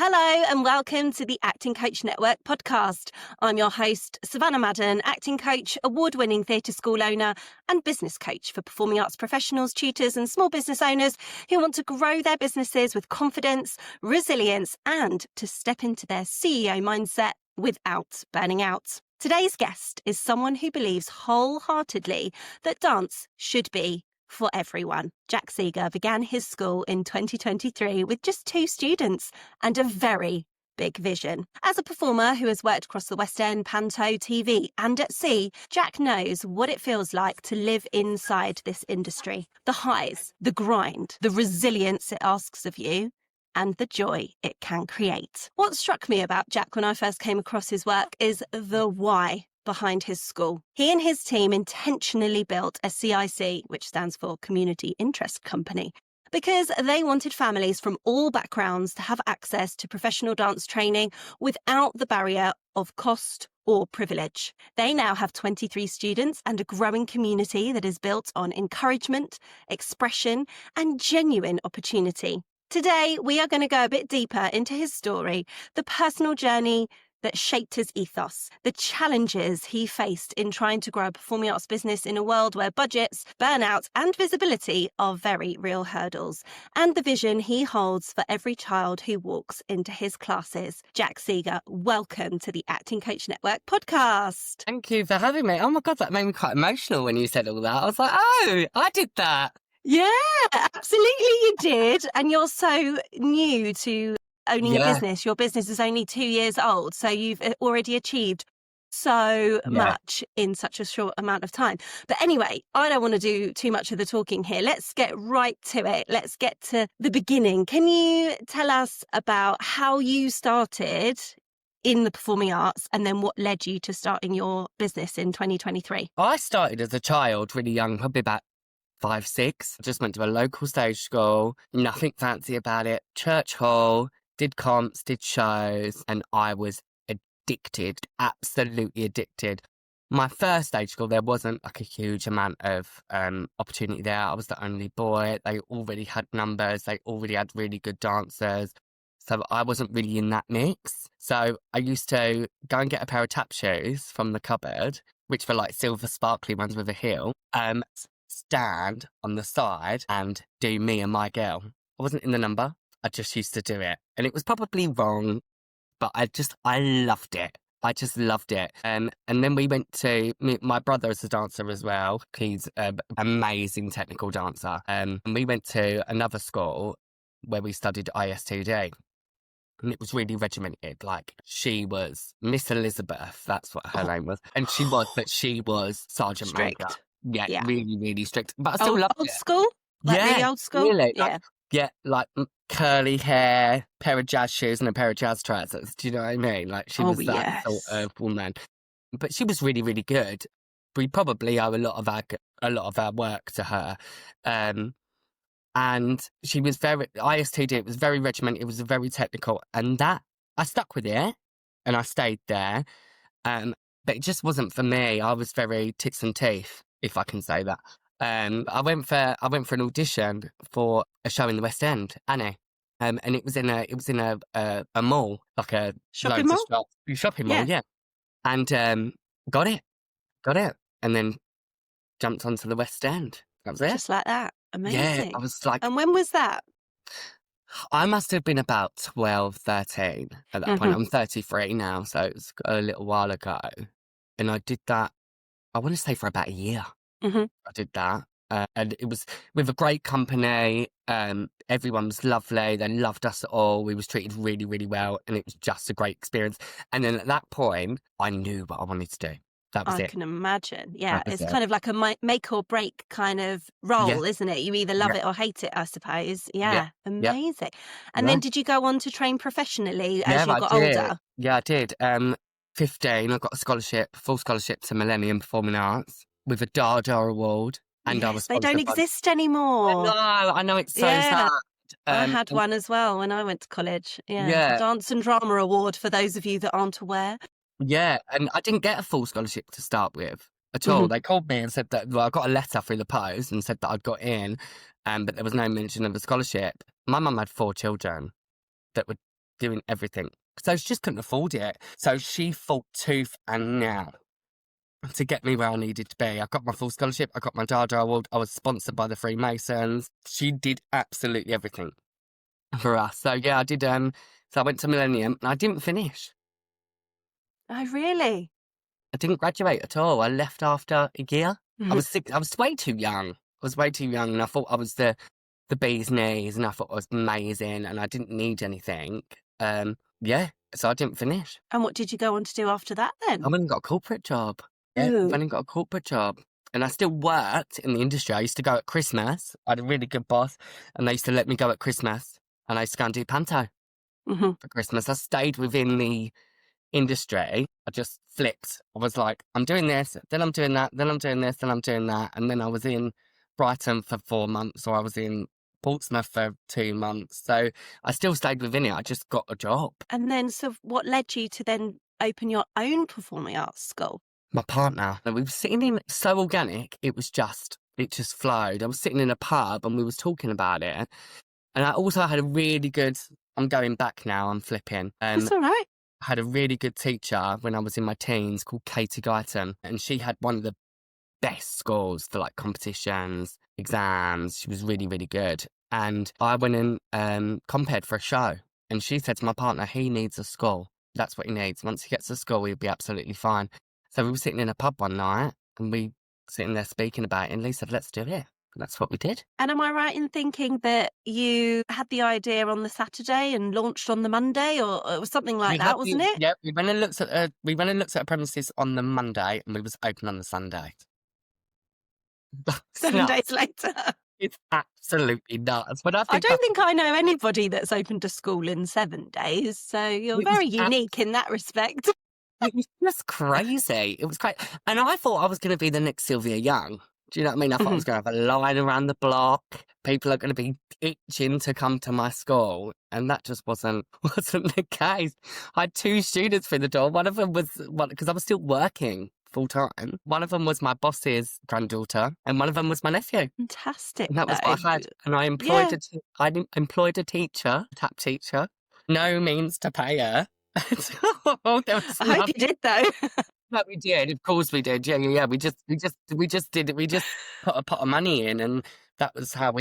Hello and welcome to the Acting Coach Network podcast. I'm your host, Savannah Madden, acting coach, award-winning theatre school owner and business coach for performing arts professionals, tutors and small business owners who want to grow their businesses with confidence, resilience and to step into their CEO mindset without burning out. Today's guest is someone who believes wholeheartedly that dance should be for everyone. Jack Seager began his school in 2023 with just 2 students and a very big vision. As a performer who has worked across the West End, Panto, TV and at sea, Jack knows what it feels like to live inside this industry. The highs, the grind, the resilience it asks of you, and the joy it can create. What struck me about Jack when I first came across his work is the why behind his school. He and his team intentionally built a CIC, which stands for Community Interest Company, because they wanted families from all backgrounds to have access to professional dance training without the barrier of cost or privilege. They now have 23 students and a growing community that is built on encouragement, expression, and genuine opportunity. Today, we are going to go a bit deeper into his story, the personal journey that shaped his ethos, the challenges he faced in trying to grow a performing arts business in a world where budgets, burnout and visibility are very real hurdles, and the vision he holds for every child who walks into his classes. Jack Seager, welcome to the Acting Coach Network podcast. Thank you for having me. Oh my God, that made me quite emotional when you said all that. I was like, oh, I did that. Yeah, absolutely you did. And you're so new to owning a business. Your business is only 2 years old, so you've already achieved so much in such a short amount of time. But anyway, I don't want to do too much of the talking here. Let's get right to it. Let's get to the beginning. Can you tell us about how you started in the performing arts and then what led you to starting your business in 2023? I started as a child, really young, probably about 5, 6. Just went to a local stage school, nothing fancy about it, church hall, did comps, did shows, and I was addicted, absolutely addicted. My first stage school, there wasn't like a huge amount of opportunity there. I was the only boy. They already had numbers. They already had really good dancers. So I wasn't really in that mix. So I used to go and get a pair of tap shoes from the cupboard, which were like silver sparkly ones with a heel, stand on the side and do me and my girl. I wasn't in the number. I just used to do it. And it was probably wrong, but I loved it. I just loved it. And then we went to, my brother is a dancer as well. He's an amazing technical dancer. And we went to another school where we studied IS2D. And it was really regimented. Like, she was Miss Elizabeth. That's what her name was. And she was Sergeant Major. Yeah, really, really strict. But I still loved it. Old school? Like really old school? Really. Yeah. Like curly hair, pair of jazz shoes and a pair of jazz trousers. Do you know what I mean? Like, she was that sort of woman. But she was really, really good. We probably owe a lot of our work to her. And she was IS2D, it was very regimented, it was very technical. And that, I stuck with it and I stayed there. But it just wasn't for me. I was very tits and teeth, if I can say that. I went for an audition for a show in the West End, Annie. And it was in a mall, like a shopping mall? Shopping mall, yeah. And got it. And then jumped onto the West End. That was it. Just like that. Amazing. Yeah, I was like... And when was that? I must have been about 12, 13 at that point. I'm 33 now, so it was a little while ago. And I did that, I want to say for about a year. I did that. And it was with a great company. Everyone was lovely. They loved us all. We was treated really, really well. And it was just a great experience. And then at that point, I knew what I wanted to do. That was it. I can imagine. Yeah, it's kind of like a make or break kind of role, isn't it? You either love it or hate it, I suppose. Yeah. Amazing. And then did you go on to train professionally as you got older? Yeah, I did. 15, I got a scholarship, full scholarship to Millennium Performing Arts with a Dada Award. And I was they don't exist anymore. I know it's so sad. I had one as well when I went to college. Yeah. Dance and Drama Award for those of you that aren't aware. Yeah, and I didn't get a full scholarship to start with at all. They called me and said that, I got a letter through the post and said that I'd got in, but there was no mention of a scholarship. My mum had 4 children that were doing everything. So she just couldn't afford it. So she fought tooth and nail to get me where I needed to be. I got my full scholarship. I got my Dada Award. I was sponsored by the Freemasons. She did absolutely everything for us. So yeah, I did. So I went to Millennium and I didn't finish. Oh, really? I didn't graduate at all. I left after a year. Mhm. I was sick. I was way too young. I was way too young, and I thought I was the bee's knees, and I thought I was amazing, and I didn't need anything. Yeah, so I didn't finish. And what did you go on to do after that then? I went and got a corporate job. Yeah, I Ooh. went and got a corporate job. And I still worked in the industry. I used to go at Christmas. I had a really good boss, and they used to let me go at Christmas. And I used to go and do panto Mhm. for Christmas. I stayed within the industry. I just flipped. I was like, I'm doing this, then I'm doing that, then I'm doing this, then I'm doing that. And then I was in Brighton for 4 months, or I was in Portsmouth for 2 months. So I still stayed within it. I just got a job. And then, so what led you to then open your own performing arts school? My partner, and we were sitting in, so organic, it just flowed. I was sitting in a pub and we was talking about it. And I also had a really good, I'm going back now, I'm flipping. That's all right. I had a really good teacher when I was in my teens called Katie Guyton, and she had one of the best scores for like competitions, exams. She was really, really good. And I went and compared for a show, and she said to my partner, he needs a school. That's what he needs. Once he gets a school, he'll be absolutely fine. So we were sitting in a pub one night, and we sitting there speaking about it, and Lee said, let's do it. And that's what we did. And am I right in thinking that you had the idea on the Saturday and launched on the Monday, or it was something like that, wasn't it? Yeah, we went and looked at a premises on the Monday, and we was open on the Sunday. 7 days later. It's absolutely nuts. But I don't think I know anybody that's opened a school in 7 days, so you're very unique in that respect. It was just crazy. It was great. And I thought I was going to be the next Sylvia Young. Do you know what I mean? I thought I was going to have a line around the block. People are going to be itching to come to my school. And that just wasn't the case. I had 2 students through the door. One of them was, because I was still working full time. One of them was my boss's granddaughter, and one of them was my nephew. Fantastic. And that was what I had. And I employed a teacher, a tap teacher. No means to pay her. I hope you did though. But we did, of course we did. Yeah. We just did it. We just put a pot of money in, and that was how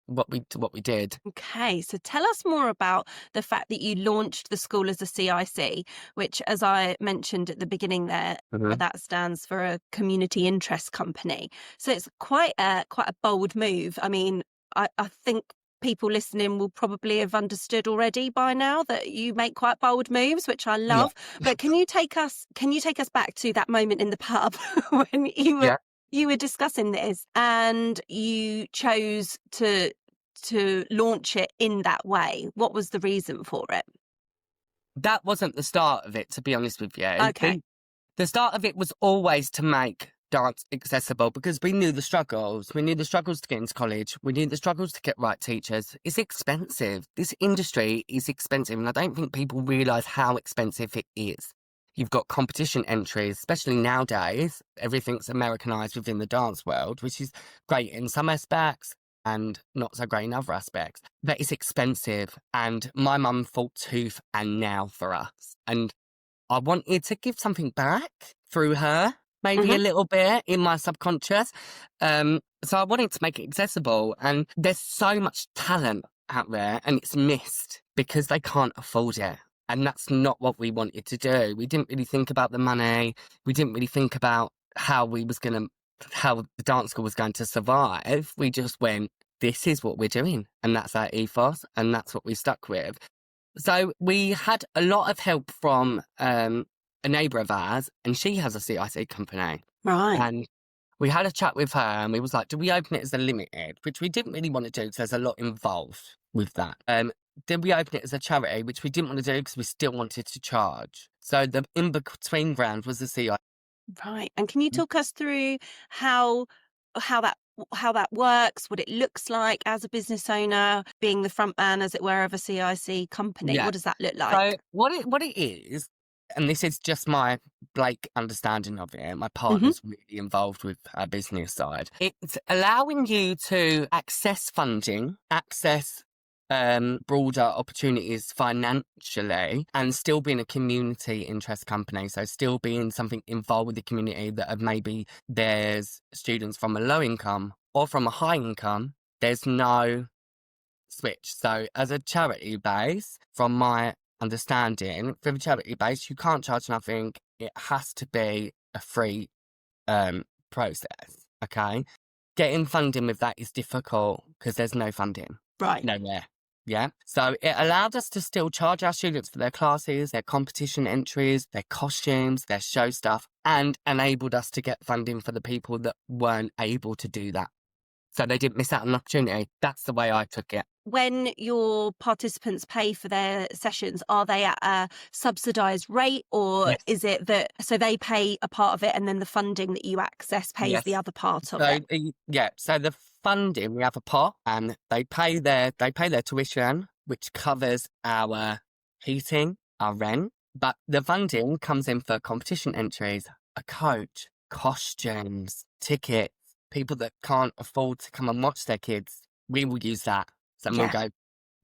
what we did. Okay, so tell us more about the fact that you launched the school as a CIC, which, as I mentioned at the beginning there, that stands for a community interest company. So it's quite a bold move. I mean, I think people listening will probably have understood already by now that you make quite bold moves, which I love. Yeah. But can you take us back to that moment in the pub when you were discussing this and you chose to launch it in that way? What was the reason for it? That wasn't the start of it, to be honest with you. Okay. The start of it was always to make dance accessible, because we knew the struggles. We knew the struggles to get into college. We knew the struggles to get right teachers. It's expensive. This industry is expensive, and I don't think people realise how expensive it is. You've got competition entries, especially nowadays. Everything's Americanised within the dance world, which is great in some aspects and not so great in other aspects. But it's expensive, and my mum fought tooth and nail for us. And I wanted to give something back through her. Maybe a little bit in my subconscious. So I wanted to make it accessible. And there's so much talent out there, and it's missed because they can't afford it. And that's not what we wanted to do. We didn't really think about the money. We didn't really think about how the dance school was going to survive. We just went, this is what we're doing. And that's our ethos. And that's what we stuck with. So we had a lot of help from a neighbour of ours, and she has a CIC company. Right. And we had a chat with her, and we was like, do we open it as a limited? Which we didn't really want to do because there's a lot involved with that. Did we open it as a charity? Which we didn't want to do because we still wanted to charge. So the in-between ground was the CIC. Right. And can you talk us through how that works, what it looks like as a business owner, being the front man, as it were, of a CIC company? Yeah. What does that look like? So what it is, and this is just my Blake understanding of it, my partner's really involved with our business side. It's allowing you to access funding, access broader opportunities financially and still being a community interest company. So still being something involved with the community that of maybe there's students from a low income or from a high income. There's no switch. So as a charity base, from my understanding, for the charity base, you can't charge nothing. It has to be a free process. Okay. Getting funding with that is difficult because there's no funding. Right. Nowhere. Yeah. So it allowed us to still charge our students for their classes, their competition entries, their costumes, their show stuff, and enabled us to get funding for the people that weren't able to do that. So they didn't miss out on an opportunity. That's the way I took it. When your participants pay for their sessions, are they at a subsidised rate, or Yes. is it that so they pay a part of it and then the funding that you access pays Yes. the other part of So it? so the funding, we have a pot and they pay their tuition, which covers our heating, our rent, but the funding comes in for competition entries, a coach, costumes, tickets, people that can't afford to come and watch their kids. We will use that. So we'll go,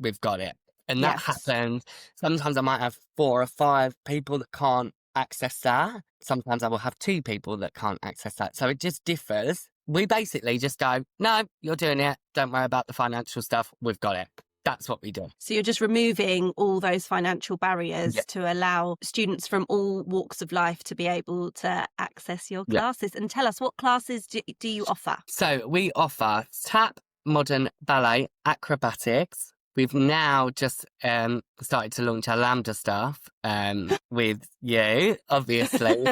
we've got it. And that happens. Sometimes I might have 4 or 5 people that can't access that. Sometimes I will have 2 people that can't access that. So it just differs. We basically just go, no, you're doing it. Don't worry about the financial stuff. We've got it. That's what we do. So you're just removing all those financial barriers to allow students from all walks of life to be able to access your classes. And tell us, what classes do you offer? So we offer tap, modern, ballet, acrobatics. We've now just started to launch our Lambda stuff with you, obviously.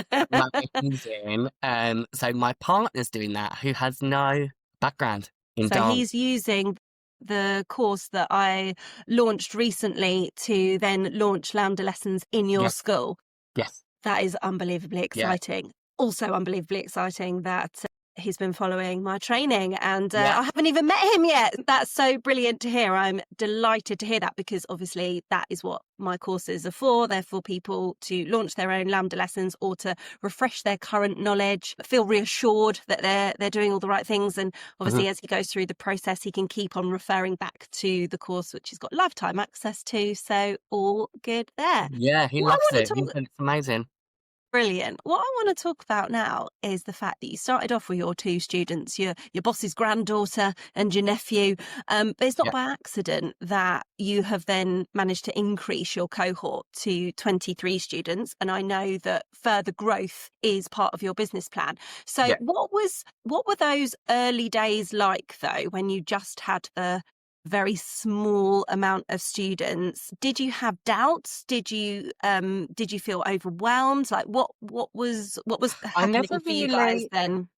So my partner's doing that, who has no background in dance. So he's using the course that I launched recently to then launch Lambda lessons in your school. Yes. That is unbelievably exciting. Also unbelievably exciting that he's been following my training and I haven't even met him yet. That's so brilliant to hear. I'm delighted to hear that because obviously that is what my courses are for. They're for people to launch their own Lambda lessons or to refresh their current knowledge, feel reassured that they're doing all the right things. And obviously as he goes through the process, he can keep on referring back to the course, which he's got lifetime access to. So all good there. Yeah, he loves it. It's amazing. Brilliant. What I want to talk about now is the fact that you started off with your 2 students, your boss's granddaughter and your nephew. But it's not by accident that you have then managed to increase your cohort to 23 students. And I know that further growth is part of your business plan. So what were those early days like, though, when you just had the very small amount of students? Did you have doubts? Did you feel overwhelmed? Like what was happening for you guys then?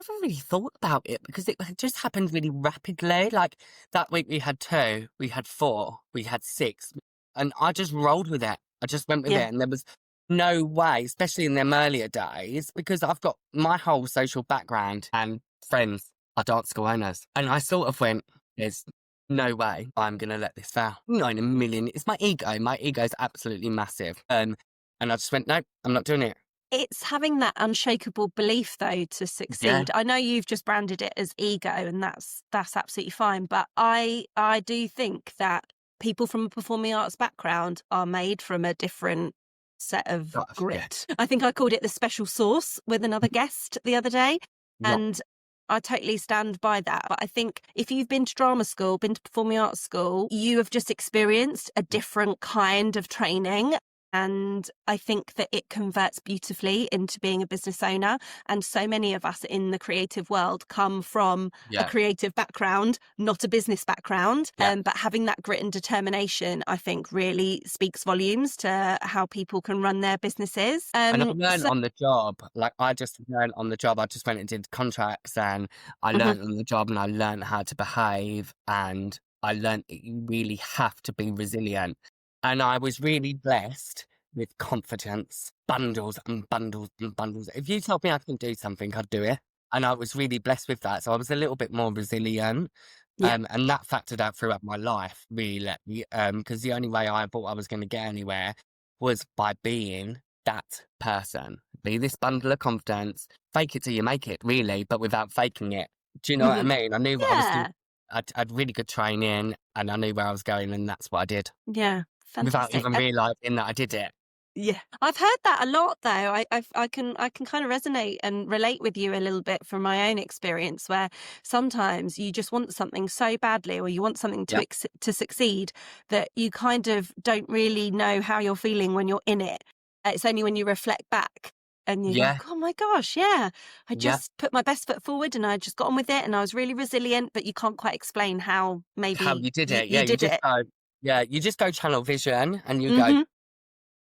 I never really thought about it because it just happened really rapidly. Like that week we had 2, we had 4, we had 6, and I just rolled with it. I just went with it, and there was no way, especially in them earlier days, because I've got my whole social background and friends are dance school owners, and I sort of went, there's no way I'm going to let this fail. Not in a million. It's my ego. My ego is absolutely massive. And I just went, no, I'm not doing it. It's having that unshakable belief, though, to succeed. I know you've just branded it as ego, and that's absolutely fine. But I do think that people from a performing arts background are made from a different set of grit. I think I called it the special sauce with another guest the other day. And I totally stand by that. But I think if you've been to drama school, been to performing arts school, you have just experienced a different kind of training. And I think that it converts beautifully into being a business owner. And so many of us in the creative world come from a creative background, not a business background. But having that grit and determination, I think, really speaks volumes to how people can run their businesses. And I learned on the job. Like, I just learned on the job. I just went and did contracts, and I learned on the job, and I learned how to behave, and I learned that you really have to be resilient. And I was really blessed with confidence, bundles and bundles and bundles. If you told me I can do something, I'd do it. And I was really blessed with that. So I was a little bit more resilient. And that factored out throughout my life, really. Because the only way I thought I was going to get anywhere was by being that person. Be this bundle of confidence, fake it till you make it, really, but without faking it. Do you know what I mean? I knew what I was doing. I'd really good training and I knew where I was going, and that's what I did Yeah, without fantastic. even realising that I did it. Yeah, I've heard that a lot though. I can kind of resonate and relate with you a little bit from my own experience, where sometimes you just want something so badly, or you want something Yeah, to succeed, that you kind of don't really know how you're feeling when you're in it. It's only when you reflect back and you're yeah, like, oh my gosh, yeah, I yeah. just put my best foot forward and I just got on with it and I was really resilient, but you can't quite explain how How maybe you did it. Yeah, you you did just it. go, yeah, you just go channel vision and you go, Hmm.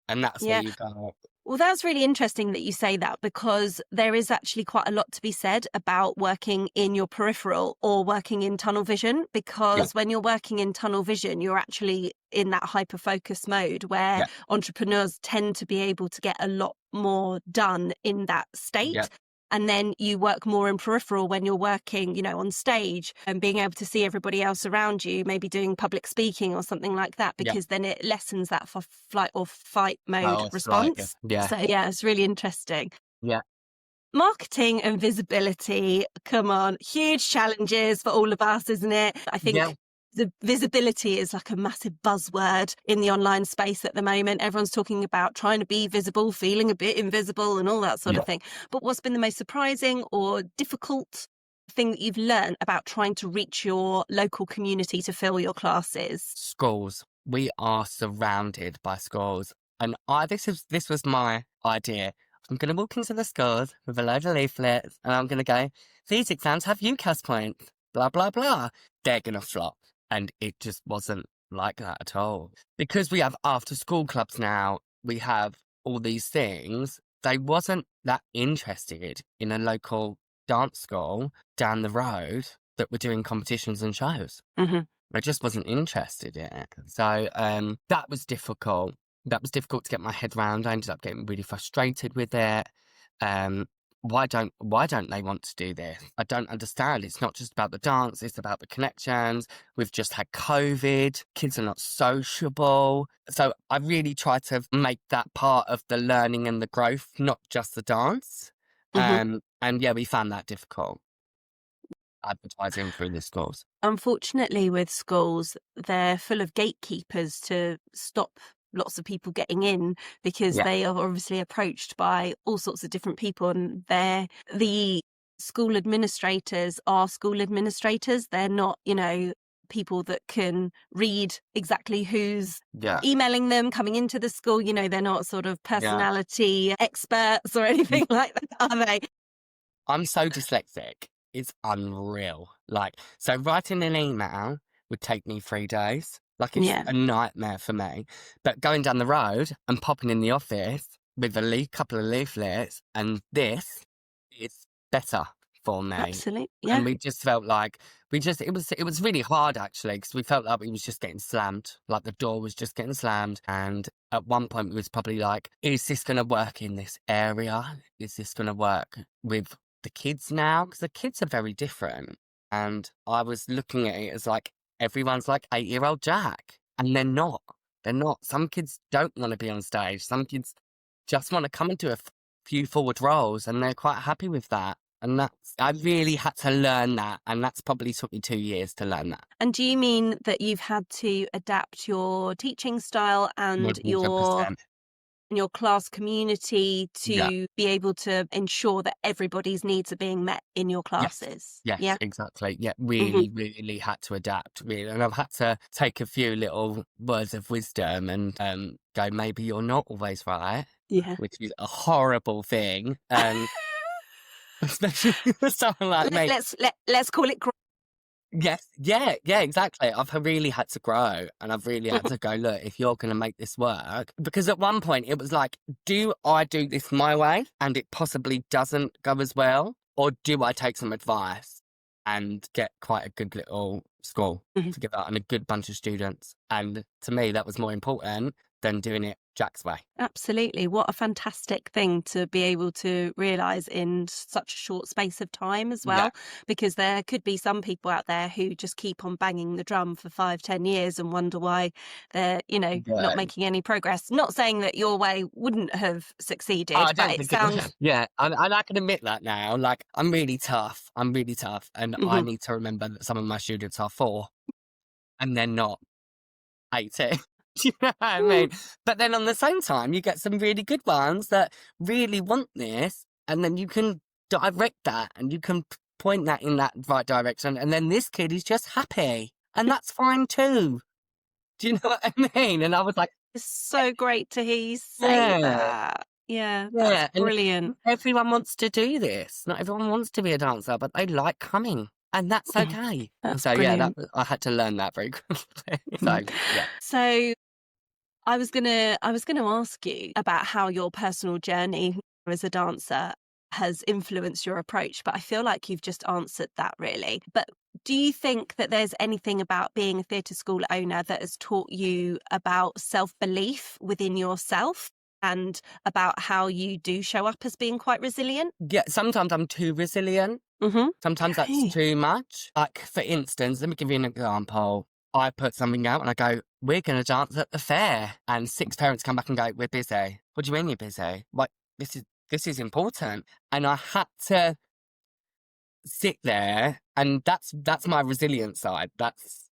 and that's where Yeah. you go. Well, that's really interesting that you say that, because there is actually quite a lot to be said about working in your peripheral or working in tunnel vision, Yeah, because when you're working in tunnel vision, you're actually in that hyper focus mode where yeah, entrepreneurs tend to be able to get a lot more done in that yeah, state. And then you work more in peripheral when you're working, on stage and being able to see everybody else around you, maybe doing public speaking or something like that, yeah. because then it lessens that flight or fight mode Oh, it's like, response. yeah, So yeah, it's really interesting. yeah, Marketing and visibility, come on, huge challenges for all of us, isn't it? I yeah, think the visibility is like a massive buzzword in the online space at the moment. Everyone's talking about trying to be visible, feeling a bit invisible and all that sort yeah. of thing. But what's been the most surprising or difficult thing that you've learned about trying to reach your local community to fill your classes? Schools. We are surrounded by schools. And this was my idea. I'm going to walk into the schools with a load of leaflets and I'm going to go, these exams have UCAS points, blah, blah, blah. They're going to flop. And it just wasn't like that at all. Because we have after school clubs now, we have all these things. They wasn't that interested in a local dance school down the road that were doing competitions and shows. Hmm. I just wasn't interested in it. So that was difficult. That was difficult to get my head round. I ended up getting really frustrated with it. Um, why don't they want to do this? I don't understand. It's not just about the dance, it's about the connections. We've just had COVID. Kids are not sociable. So I really try to make that part of the learning and the growth, not just the dance. Hmm. And yeah, we found that difficult advertising through the schools. Unfortunately, with schools, they're full of gatekeepers to stop lots of people getting in, because Yeah, they are obviously approached by all sorts of different people, and the school administrators are school administrators. They're not, people that can read exactly who's yeah, emailing them coming into the school. They're not sort of yeah. personality experts or anything like that, are they? I'm so dyslexic. It's unreal. Like, so writing an email would take me 3 days. Like, it's Yeah, a nightmare for me. But going down the road and popping in the office with a couple of leaflets and this, it's better for me. absolutely. And Yeah. we just felt like it was really hard actually, because we felt like we was just getting slammed, like the door was just getting slammed. And at one point we was probably like, is this going to work in this area? Is this going to work with the kids now? Because the kids are very different. And I was looking at it as like, everyone's like 8-year-old Jack, and they're not. They're not. Some kids don't want to be on stage. Some kids just want to come and do a few forward rolls, and they're quite happy with that. And I really had to learn that. And that's probably took me 2 years to learn that. And do you mean that you've had to adapt your teaching style and your 100%. class community Yeah. to be able to ensure that everybody's needs are being met in your Yes. classes? Yes, Yeah. exactly. Yeah, Hmm. really, really had to adapt, really. And I've had to take a few little words of wisdom and go, maybe you're not always right, Yeah. which is a horrible thing. And especially for someone like me. Let's call it. Yes, yeah, yeah, exactly. I've really had to grow, and I've really had to go, look, if you're going to make this work, because at one point it was like, do I do this my way and it possibly doesn't go as well? Or do I take some advice and get quite a good little school Mhm. together and a good bunch of students? And to me, that was more important than doing it Jack's way. Absolutely. What a fantastic thing to be able to realise in such a short space of time as Yeah. well, because there could be some people out there who just keep on banging the drum for 5-10 years and wonder why they're, not Yeah. making any progress. Not saying that your way wouldn't have Oh, succeeded, I but don't it think it would. sounds... Yeah, and I can admit that now. Like, I'm really tough. And I Mhm. need to remember that some of my students are 4 and they're not 18. Do you know what I Mm. mean? But then on the same time, you get some really good ones that really want this, and then you can direct that and you can point that in that right direction. And then this kid is just happy, and that's fine too. Do you know what I mean? And I was like, It's so great to hear you say yeah, that. Yeah, that's yeah. And brilliant. not everyone wants to do this. Not everyone wants to be a dancer, but they like coming, and that's Mhm. okay. That's So yeah, brilliant. I had to learn that very quickly. So Mhm. yeah. So I was gonna ask you about how your personal journey as a dancer has influenced your approach, but I feel like you've just answered that really. But do you think that there's anything about being a theatre school owner that has taught you about self-belief within yourself and about how you do show up as being quite resilient? Yeah, sometimes I'm too resilient. Mm-hmm. Sometimes that's Okay. too much. Like, for instance, let me give you an example. I put something out and I go, we're going to dance at the fair. And 6 parents come back and go, we're busy. What do you mean you're busy? Like, this is important. And I had to sit there, and that's my resilient side. That's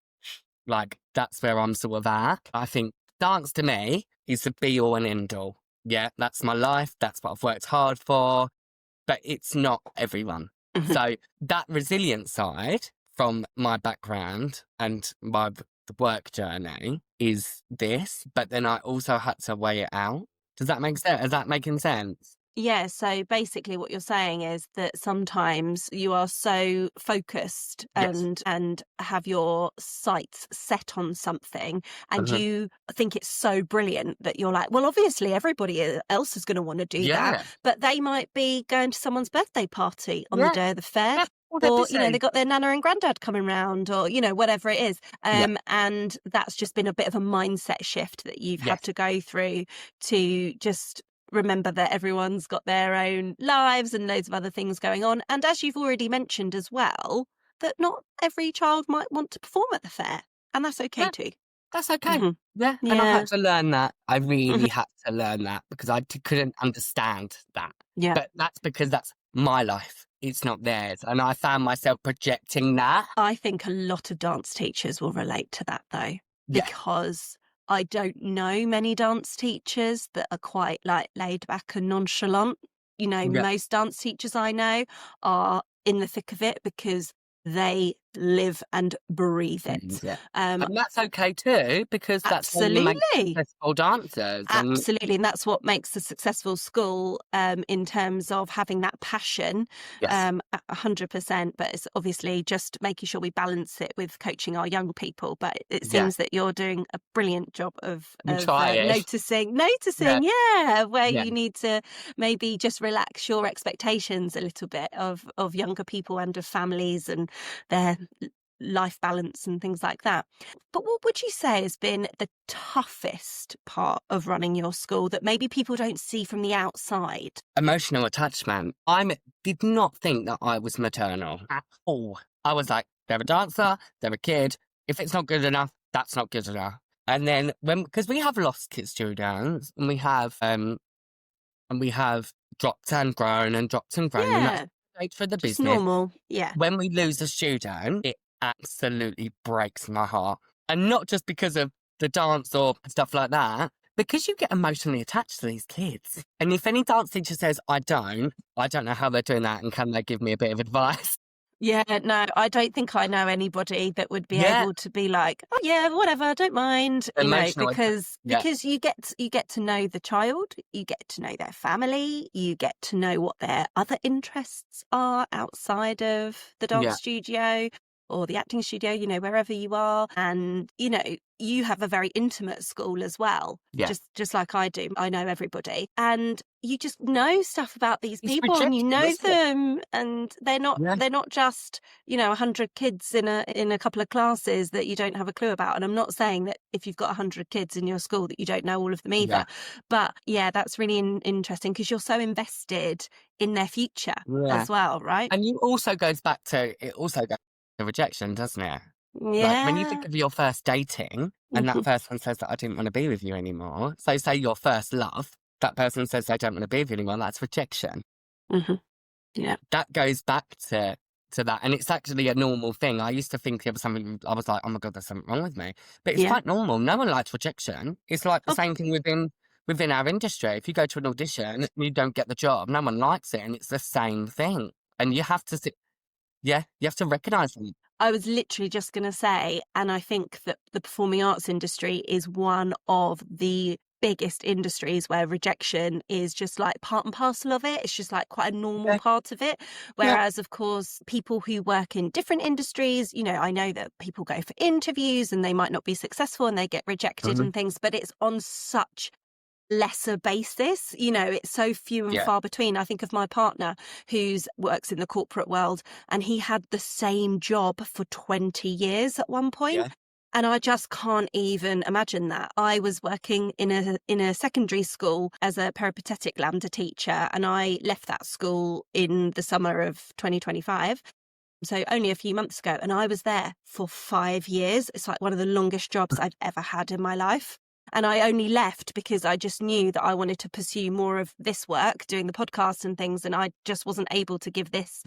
where I'm sort of at. I think dance to me is the be all and end all. Yeah, that's my life. That's what I've worked hard for. But it's not everyone. Mhm. So that resilient side from my background and the work journey is this, but then I also had to weigh it out. Does that make sense? Is that making sense? Yeah, so basically what you're saying is that sometimes you are so focused Yes. and have your sights set on something and Uh-huh. you think it's so brilliant that you're like, well, obviously everybody else is going to want to do that, Yeah. but they might be going to someone's birthday party on the Yeah. day of the fair. Yeah. Well, they're Or, they busy. got their nana and granddad coming round or, whatever it is. Yeah. And that's just been a bit of a mindset shift that you've had Yes. to go through to just remember that everyone's got their own lives and loads of other things going on. And as you've already mentioned as well, that not every child might want to perform at the fair. And that's okay Yeah. too. That's okay. Hmm. Yeah. And I Yeah. had to learn that. I Mhm. really had to learn that because couldn't understand that. Yeah. But that's because that's my life. It's not theirs. And I found myself projecting that. I think a lot of dance teachers will relate to that though, Yeah. because I don't know many dance teachers that are quite like laid back and nonchalant. Yeah. Most dance teachers I know are in the thick of it because they live and breathe it. Yeah. Um, And that's okay too, because that's how you make Absolutely. successful dancers. And Absolutely. And that's what makes a successful school in terms of having that passion yes, 100%. But it's obviously just making sure we balance it with coaching our young people. But it yeah, seems that you're doing a brilliant job of, I'm trying. noticing, Yeah, yeah, where yeah, you need to maybe just relax your expectations a little bit of younger people and of families and their life balance and things like that. But what would you say has been the toughest part of running your school that maybe people don't see from the outside? emotional attachment. I did not think that I was maternal at all. I was like, they're a dancer, they're a kid. If it's not good enough, that's not good enough. And then because we have lost kids to dance, and we have dropped and grown and dropped and grown, and that's Yeah, great for the just business. normal. Yeah. When we lose a student, it absolutely breaks my heart. And not just because of the dance or stuff like that, because you get emotionally attached to these kids. And if any dance teacher says, I don't know how they're doing that, and can they give me a bit of advice? Yeah, no, I don't think I know anybody that would be Yeah, able to be like, oh yeah, whatever, I don't mind, emotional attachment. because Yeah, you get to know the child, you get to know their family, you get to know what their other interests are outside of the dance yeah, studio, or the acting studio, wherever you are. And, you have a very intimate school as well. Yeah. Just like I do. I know everybody. And you just know stuff about these It's people and you rejection, know isn't it? them, and they're not just, 100 kids in a couple of classes that you don't have a clue about. And I'm not saying that if you've got 100 kids in your school that you don't know all of them either. Yeah. But yeah, that's really interesting because you're so invested in their future as well, right? And it also goes to rejection, doesn't it? Yeah. Like when you think of your first dating and that person says that I didn't want to be with you anymore. So say your first love, that person says they don't want to be with you anymore, that's rejection. Mm-hmm. Yeah. That goes back to that. And it's actually a normal thing. I used to think it was something, I was like, oh my God, there's something wrong with me. But it's quite normal. No one likes rejection. It's like the same thing within our industry. If you go to an audition and you don't get the job, no one likes it. And it's the same thing. And you have to recognise them. I was literally just going to say, and I think that the performing arts industry is one of the biggest industries where rejection is just like part and parcel of it. It's just like quite a normal part of it. Whereas, of course, people who work in different industries, I know that people go for interviews and they might not be successful and they get rejected and things, but it's on such lesser basis. It's so few and far between. I think of my partner who works in the corporate world, and he had the same job for 20 years at one point. Yeah. And I just can't even imagine that. I was working in a secondary school as a peripatetic lambda teacher, and I left that school in the summer of 2025. So only a few months ago, and I was there for 5 years. It's like one of the longest jobs I've ever had in my life. And I only left because I just knew that I wanted to pursue more of this work, doing the podcast and things. And I just wasn't able to give this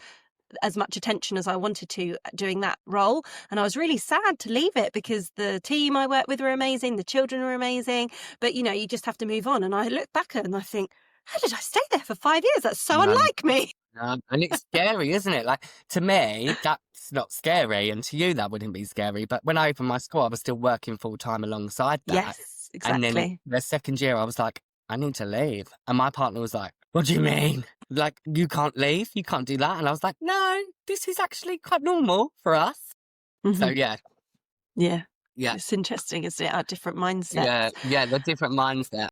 as much attention as I wanted to doing that role. And I was really sad to leave it because the team I work with were amazing. The children were amazing. But, you just have to move on. And I look back and I think, how did I stay there for 5 years? That's so unlike me. And it's scary, isn't it? Like, to me, that's not scary. And to you, that wouldn't be scary. But when I opened my school, I was still working full time alongside that. Yes, exactly. And then the second year, I was like, I need to leave. And my partner was like, what do you mean? Like, you can't leave? You can't do that? And I was like, no, this is actually quite normal for us. Mm-hmm. So, yeah. Yeah. Yeah. It's interesting, isn't it? Our different mindsets. Yeah, the different mindset.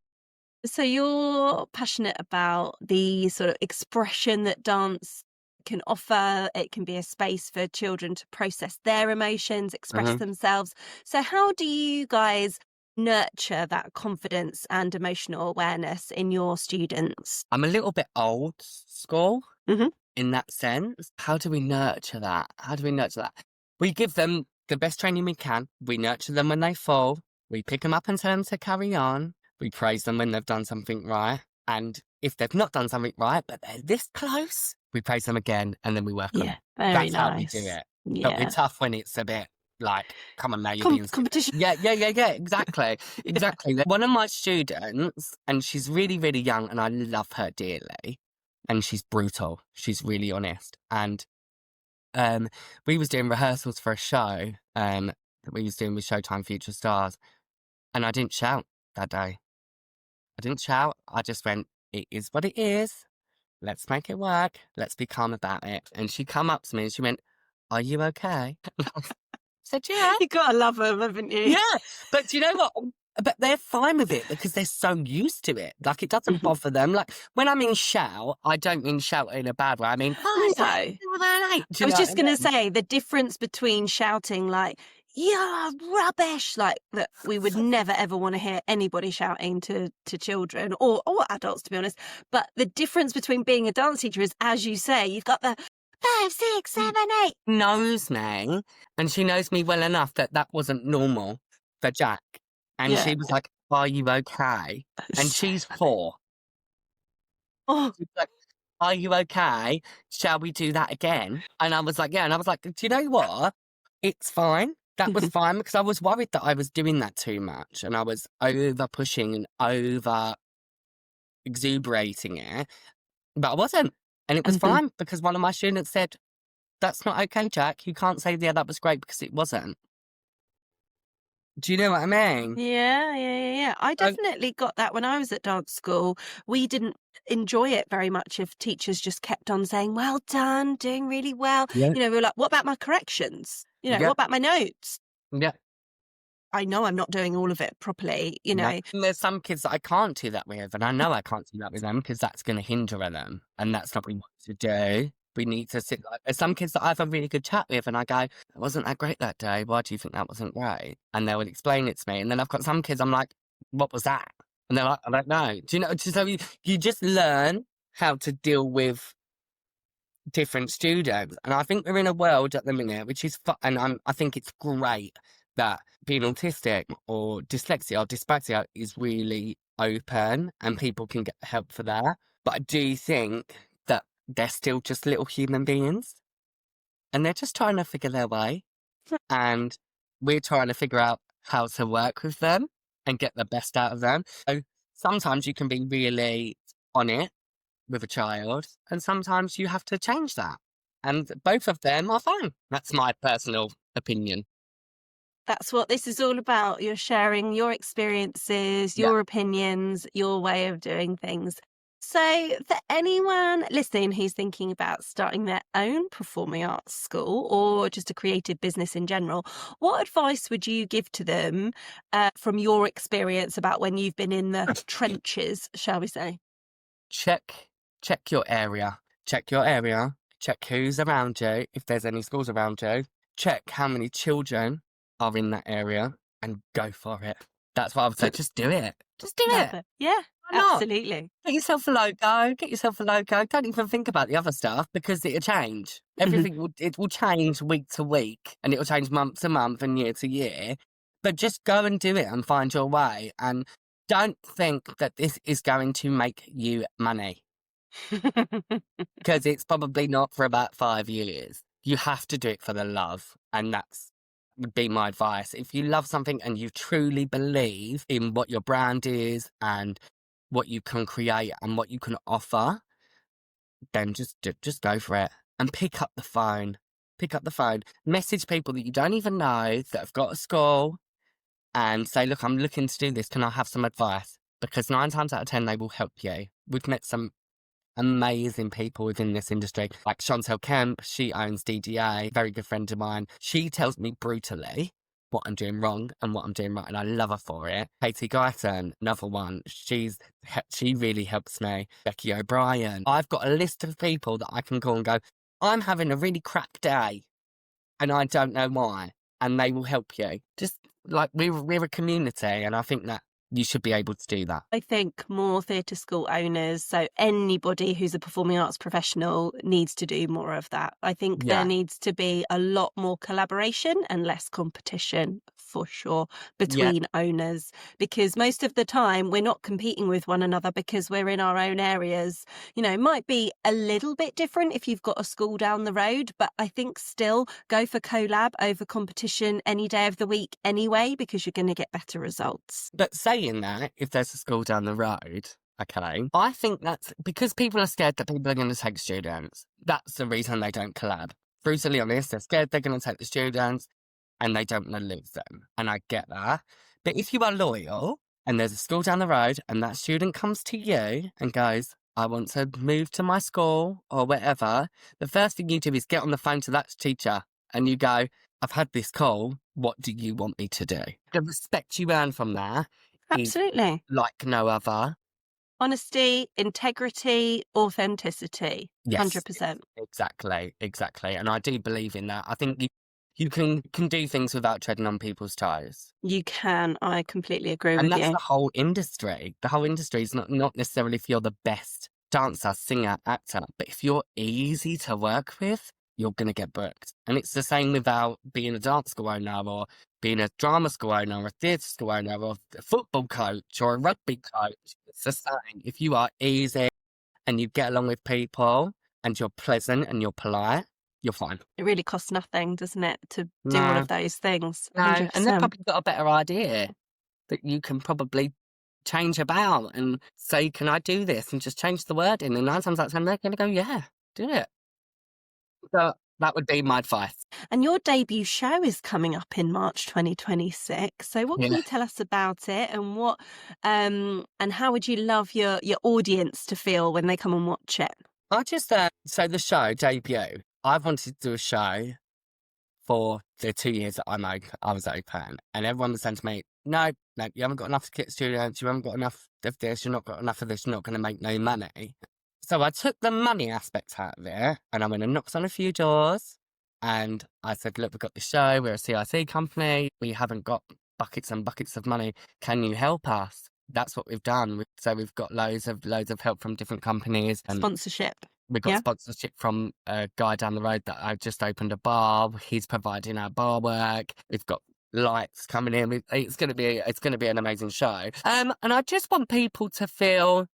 So you're passionate about the sort of expression that dance can offer. It can be a space for children to process their emotions, express themselves. So how do you guys nurture that confidence and emotional awareness in your students? I'm a little bit old school in that sense. How do we nurture that? We give them the best training we can. We nurture them when they fall. We pick them up and tell them to carry on. We praise them when they've done something right. And if they've not done something right, but they're this close, we praise them again and then we work on it. That's how we do it. Yeah. But we're tough when it's a bit like, come on now, you're being competition. Yeah, exactly. One of my students, and she's really, really young, and I love her dearly, and she's brutal. She's really honest. And we was doing rehearsals for a show that we was doing with Showtime Future Stars, and I didn't shout that day. I just went, it is what it is. Let's make it work. Let's be calm about it. And she come up to me and she went, are you okay? I said, yeah. You gotta love them, haven't you? Yeah. But do you know what? But they're fine with it because they're so used to it. Like, it doesn't bother them. Like, when I mean shout, I don't mean shout in a bad way. I mean, no. I was just going to say the difference between shouting like, yeah, rubbish, like that we would never ever want to hear anybody shouting to children or adults, to be honest. But the difference between being a dance teacher is, as you say, you've got the 5, 6, 7, 8. Knows me, and she knows me well enough that wasn't normal for Jack. And she was like, are you okay? And she's 4. Oh. She's like, are you okay? Shall we do that again? And I was like, yeah. And I was like, do you know what? It's fine. That was fine because I was worried that I was doing that too much and I was over pushing and over exuberating it. But I wasn't. And it was fine because one of my students said, that's not okay, Jack. You can't say, yeah, that was great because it wasn't. Do you know what I mean? Yeah. I definitely got that when I was at dance school. We didn't enjoy it very much if teachers just kept on saying, well done, doing really well. Yeah. We were like, what about my corrections? You know, Yeah. what about my notes? Yeah. I know I'm not doing all of it properly, you No. know. And there's some kids that I can't do that with, and I know I can't do that with them because that's going to hinder them, and that's not what we want to do. We need to sit like, there's some kids that I have a really good chat with, and I go, it wasn't that great that day. Why do you think that wasn't great? And they will explain it to me. And then I've got some kids, I'm like, what was that? And they're like, I don't know. Do you know? So you just learn how to deal with different students. And I think we're in a world at the minute, which is fun. And I think it's great that being autistic or dyslexia or dyspraxia is really open and people can get help for that. But I do think that they're still just little human beings and they're just trying to figure their way. And we're trying to figure out how to work with them and get the best out of them. So sometimes you can be really on it with a child, and sometimes you have to change that. And both of them are fine. That's my personal opinion. That's what this is all about. You're sharing your experiences, Yeah. your opinions, your way of doing things. So, for anyone listening who's thinking about starting their own performing arts school or just a creative business in general, what advice would you give to them from your experience about when you've been in the trenches, shall we say? Check your area. Check your area. Check who's around you, if there's any schools around you. Check how many children are in that area and go for it. That's what I would say. Just do it. Just do Love it. it. Yeah, Why not? absolutely. Get yourself a logo. Get yourself a logo. Don't even think about the other stuff because it'll change. Everything will change week to week, and it'll change month to month and year to year. But just go and do it and find your way. And don't think that this is going to make you money because it's probably not for about 5 years. You have to do it for the love, and that's would be my advice. If you love something and you truly believe in what your brand is and what you can create and what you can offer, then just go for it and pick up the phone. Pick up the phone. Message people that you don't even know that have got a school and say, look, I'm looking to do this. Can I have some advice? Because 9 times out of 10, they will help you. We've met some amazing people within this industry, like Chantel Kemp. She owns DDA, very good friend of mine. She tells me brutally what I'm doing wrong and what I'm doing right, and I love her for it. Katie Guyton, another one, she really helps me. Becky O'Brien. I've got a list of people that I can call and go, I'm having a really crap day and I don't know why, and they will help you. Just like we're a community, and I think that you should be able to do that. I think more theatre school owners, so anybody who's a performing arts professional, needs to do more of that. I think there needs to be a lot more collaboration and less competition, for sure, between owners, because most of the time we're not competing with one another because we're in our own areas. You know, it might be a little bit different if you've got a school down the road, but I think still go for collab over competition any day of the week anyway, because you're going to get better results. But saying that, if there's a school down the road, okay, I think that's because people are scared that people are going to take students. That's the reason they don't collab. Brutally honest, they're scared they're going to take the students and they don't want to lose them. And I get that. But if you are loyal and there's a school down the road and that student comes to you and goes, I want to move to my school or whatever, the first thing you do is get on the phone to that teacher and you go, I've had this call. What do you want me to do? The respect you earn from that Absolutely. is like no other. Honesty, integrity, authenticity. Yes, 100%. exactly. And I do believe in that. I think you can do things without treading on people's toes. You can. I completely agree And with that's you. the whole industry. The whole industry is not necessarily if you're the best dancer, singer, actor, but if you're easy to work with, you're going to get booked. And it's the same without being a dance school owner or being a drama school owner or a theatre school owner or a football coach or a rugby coach. It's the same. If you are easy and you get along with people and you're pleasant and you're polite, you're fine. It really costs nothing, doesn't it, to do all of those things? No, 100%. and they've probably got a better idea that you can probably change about and say, can I do this? And just change the wording. And 9 times out of 10, they're going to go, yeah, do it. So that would be my advice. And your debut show is coming up in March 2026. So what can you tell us about it, and what and how would you love your audience to feel when they come and watch it? I just so the show debut, I wanted to do a show for the 2 years that I was open. And everyone was saying to me, no, you haven't got enough to get students, you haven't got enough of this, you're not got enough of this, you're not going to make no money. So I took the money aspect out of it, and I went and knocked on a few doors, and I said, look, we've got this show, we're a CIC company, we haven't got buckets and buckets of money, can you help us? That's what we've done. So we've got loads of help from different companies. And Sponsorship. we've got sponsorship from a guy down the road that I just opened a bar. He's providing our bar work. We've got lights coming in. It's going to be an amazing show. And I just want people to feel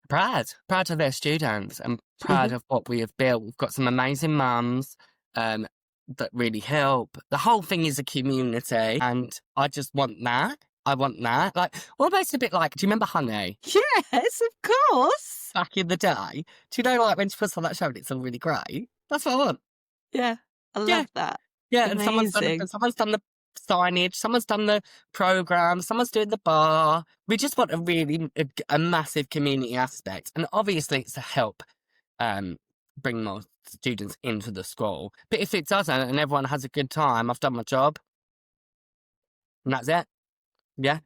proud of their students and proud of what we have built. We've got some amazing mums that really help. The whole thing is a community, and I just want that. I want that. Like, almost a bit like, do you remember Honey? Yes, of course. Back in the day. Do you know, like, when she puts on that show and it's all really great? That's what I want. Yeah, I love that. Yeah, and someone's done the signage, someone's done the programme, someone's doing the bar. We just want a massive community aspect. And obviously it's to help bring more students into the school. But if it doesn't and everyone has a good time, I've done my job. And that's it. Yeah.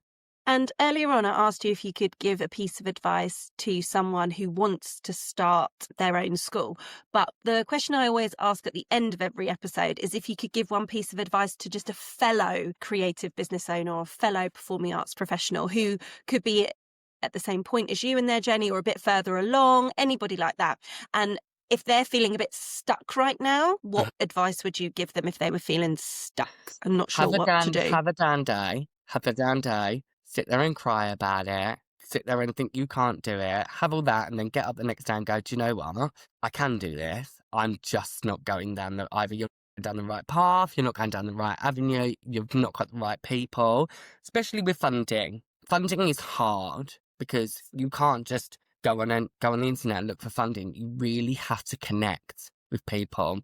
And earlier on, I asked you if you could give a piece of advice to someone who wants to start their own school. But the question I always ask at the end of every episode is if you could give one piece of advice to just a fellow creative business owner or fellow performing arts professional who could be at the same point as you in their journey or a bit further along, anybody like that. And if they're feeling a bit stuck right now, what advice would you give them if they were feeling stuck and not sure what to do? Have a down day. Sit there and cry about it. Sit there and think you can't do it. Have all that and then get up the next day and go, do you know what? I can do this. I'm just not going down either you're down the right path, you're not going down the right avenue, you've not got the right people, especially with funding. Funding is hard because you can't just go on the internet and look for funding. You really have to connect with people.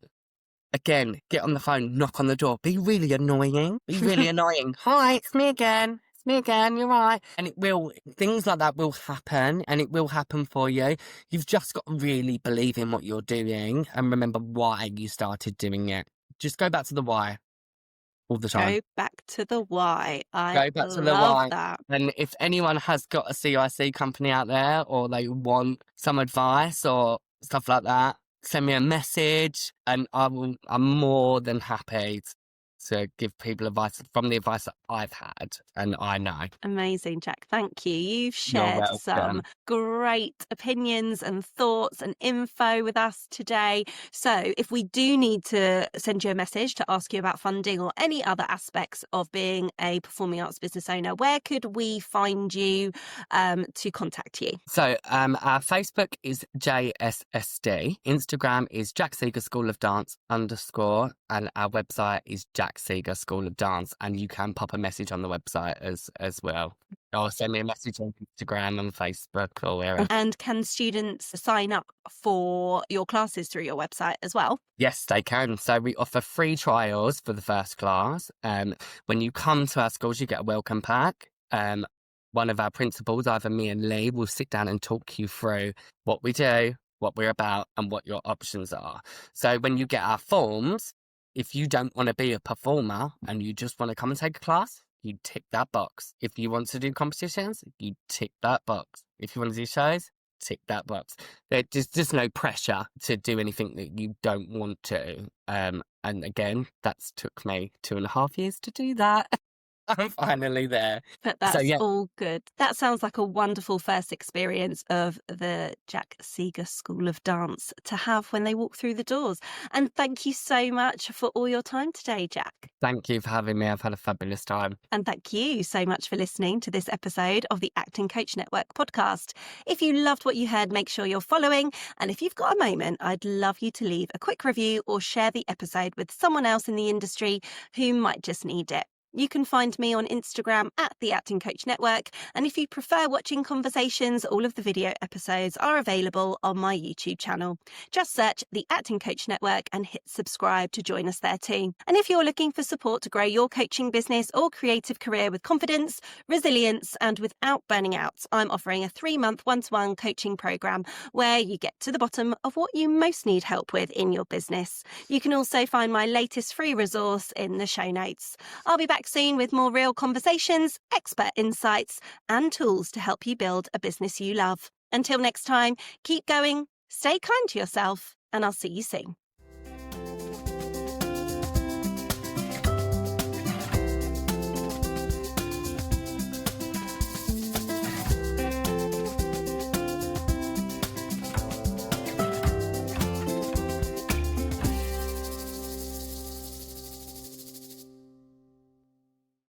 Again, get on the phone, knock on the door, be really annoying. Hi, it's me again, you're right. And things like that will happen, and it will happen for you. You've just got to really believe in what you're doing and remember why you started doing it. Just go back to the why all the time. Go back to the why. Go back to the why. That. And if anyone has got a CIC company out there or they want some advice or stuff like that, send me a message and I'm more than happy to give people advice from the advice that I've had and I know. Amazing, Jack. Thank you. You've shared some great opinions and thoughts and info with us today. So if we do need to send you a message to ask you about funding or any other aspects of being a performing arts business owner, where could we find you to contact you? So our Facebook is JSSD. Instagram is Jack Seager School of Dance _ and our website is Jack Seager School of Dance, and you can pop a message on the website as well, or send me a message on Instagram and Facebook or wherever. And can students sign up for your classes through your website as well? Yes, they can. So we offer free trials for the first class. When you come to our schools, you get a welcome pack. One of our principals, either me and Lee, will sit down and talk you through what we do, what we're about, and what your options are. So when you get our forms, if you don't want to be a performer and you just want to come and take a class, you tick that box. If you want to do competitions, you tick that box. If you want to do shows, tick that box. There's just no pressure to do anything that you don't want to. And again, that's took me 2.5 years to do that. I'm finally there. But that's all good. That sounds like a wonderful first experience of the Jack Seager School of Dance to have when they walk through the doors. And thank you so much for all your time today, Jack. Thank you for having me. I've had a fabulous time. And thank you so much for listening to this episode of the Acting Coach Network podcast. If you loved what you heard, make sure you're following. And if you've got a moment, I'd love you to leave a quick review or share the episode with someone else in the industry who might just need it. You can find me on Instagram at the Acting Coach Network, and if you prefer watching conversations, all of the video episodes are available on my YouTube channel. Just search the Acting Coach Network and hit subscribe to join us there too. And if you're looking for support to grow your coaching business or creative career with confidence, resilience, and without burning out, I'm offering a 3-month one-to-one coaching program where you get to the bottom of what you most need help with in your business. You can also find my latest free resource in the show notes. I'll be back soon with more real conversations, expert insights, and tools to help you build a business you love. Until next time, keep going, stay kind to yourself, and I'll see you soon.